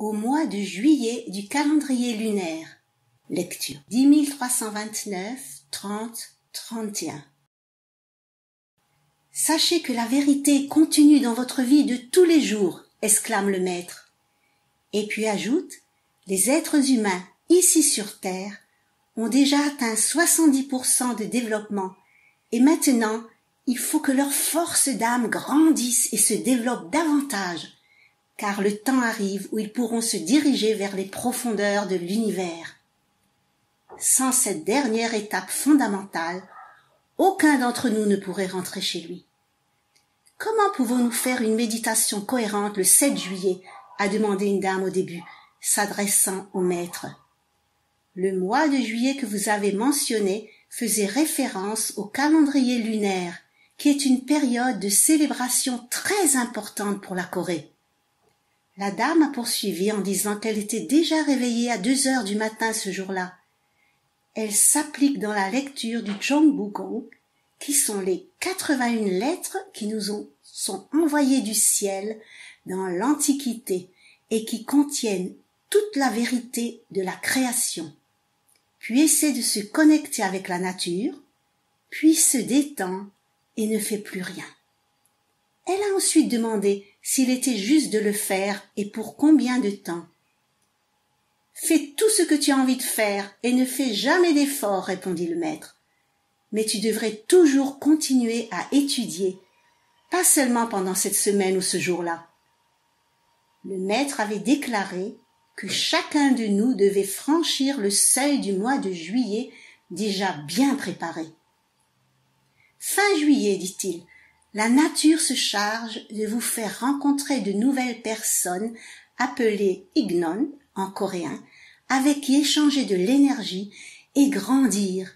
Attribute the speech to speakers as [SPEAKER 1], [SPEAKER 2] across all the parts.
[SPEAKER 1] au mois de juillet du calendrier lunaire. Lecture 10 329, 30, 31. Sachez que la vérité continue dans votre vie de tous les jours, exclame le maître. Et puis ajoute, les êtres humains, ici sur Terre, ont déjà atteint 70% de développement et maintenant, il faut que leur force d'âme grandisse et se développe davantage, car le temps arrive où ils pourront se diriger vers les profondeurs de l'univers. Sans cette dernière étape fondamentale, aucun d'entre nous ne pourrait rentrer chez lui. Comment pouvons-nous faire une méditation cohérente le 7 juillet, a demandé une dame au début, s'adressant au maître. Le mois de juillet que vous avez mentionné faisait référence au calendrier lunaire, qui est une période de célébration très importante pour la Corée. La dame a poursuivi en disant qu'elle était déjà réveillée à 2 heures du matin ce jour-là. Elle s'applique dans la lecture du Jeongbukong, qui sont les 81 lettres qui nous sont envoyées du ciel dans l'Antiquité et qui contiennent toute la vérité de la création. Puis essaie de se connecter avec la nature, puis se détend et ne fait plus rien. Elle a ensuite demandé s'il était juste de le faire et pour combien de temps. Fais tout ce que tu as envie de faire et ne fais jamais d'effort, répondit le maître. Mais tu devrais toujours continuer à étudier, pas seulement pendant cette semaine ou ce jour-là. Le maître avait déclaré que chacun de nous devait franchir le seuil du mois de juillet déjà bien préparé. Fin juillet, dit-il, la nature se charge de vous faire rencontrer de nouvelles personnes appelées Ignon en coréen, avec qui échanger de l'énergie et grandir.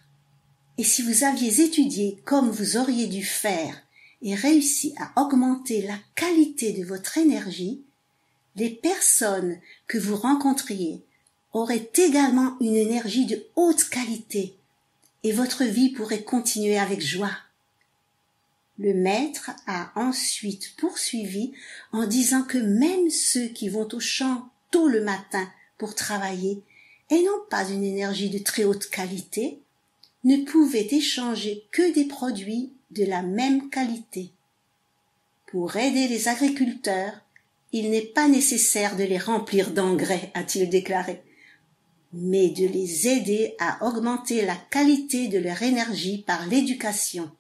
[SPEAKER 1] Et si vous aviez étudié comme vous auriez dû faire et réussi à augmenter la qualité de votre énergie, les personnes que vous rencontriez auraient également une énergie de haute qualité et votre vie pourrait continuer avec joie. Le maître a ensuite poursuivi en disant que même ceux qui vont au champ tôt le matin pour travailler et n'ont pas une énergie de très haute qualité, ne pouvaient échanger que des produits de la même qualité. Pour aider les agriculteurs, il n'est pas nécessaire de les remplir d'engrais, a-t-il déclaré, mais de les aider à augmenter la qualité de leur énergie par l'éducation.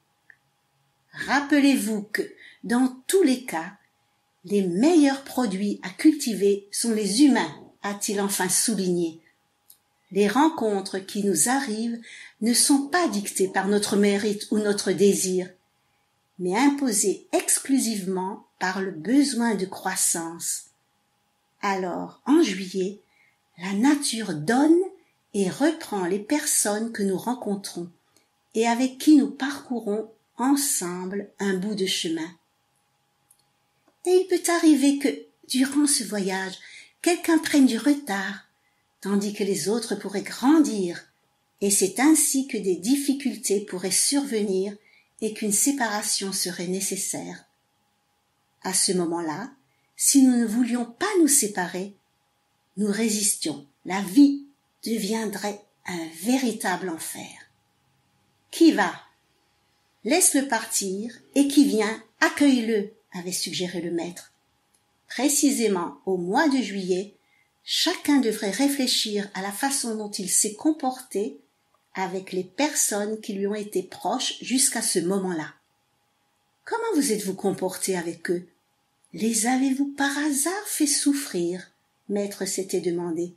[SPEAKER 1] Rappelez-vous que, dans tous les cas, les meilleurs produits à cultiver sont les humains, a-t-il enfin souligné. Les rencontres qui nous arrivent ne sont pas dictées par notre mérite ou notre désir, mais imposées exclusivement par le besoin de croissance. Alors, en juillet, la nature donne et reprend les personnes que nous rencontrons et avec qui nous parcourons ensemble un bout de chemin. Et il peut arriver que, durant ce voyage, quelqu'un prenne du retard, tandis que les autres pourraient grandir, et c'est ainsi que des difficultés pourraient survenir et qu'une séparation serait nécessaire. À ce moment-là, si nous ne voulions pas nous séparer, nous résistions. La vie deviendrait un véritable enfer. Qui va? Laisse-le partir, et qui vient, accueille-le, avait suggéré le maître. Précisément au mois de juillet, chacun devrait réfléchir à la façon dont il s'est comporté avec les personnes qui lui ont été proches jusqu'à ce moment-là. Comment vous êtes-vous comporté avec eux? Les avez-vous par hasard fait souffrir? Maître s'était demandé.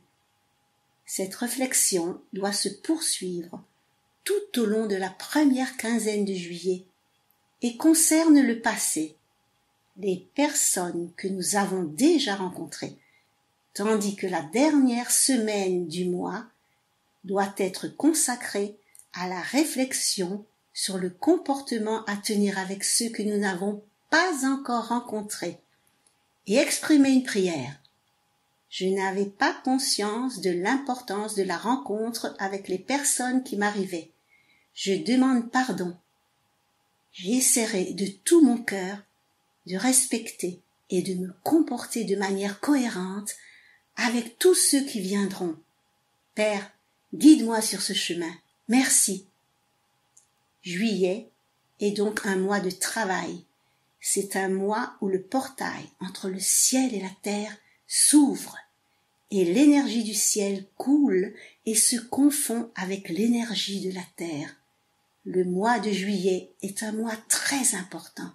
[SPEAKER 1] Cette réflexion doit se poursuivre tout au long de la première quinzaine de juillet et concerne le passé, les personnes que nous avons déjà rencontrées, tandis que la dernière semaine du mois doit être consacrée à la réflexion sur le comportement à tenir avec ceux que nous n'avons pas encore rencontrés et exprimer une prière. Je n'avais pas conscience de l'importance de la rencontre avec les personnes qui m'arrivaient. Je demande pardon. J'essaierai de tout mon cœur de respecter et de me comporter de manière cohérente avec tous ceux qui viendront. Père, guide-moi sur ce chemin. Merci. Juillet est donc un mois de travail. C'est un mois où le portail entre le ciel et la terre s'ouvre et l'énergie du ciel coule et se confond avec l'énergie de la terre. Le mois de juillet est un mois très important.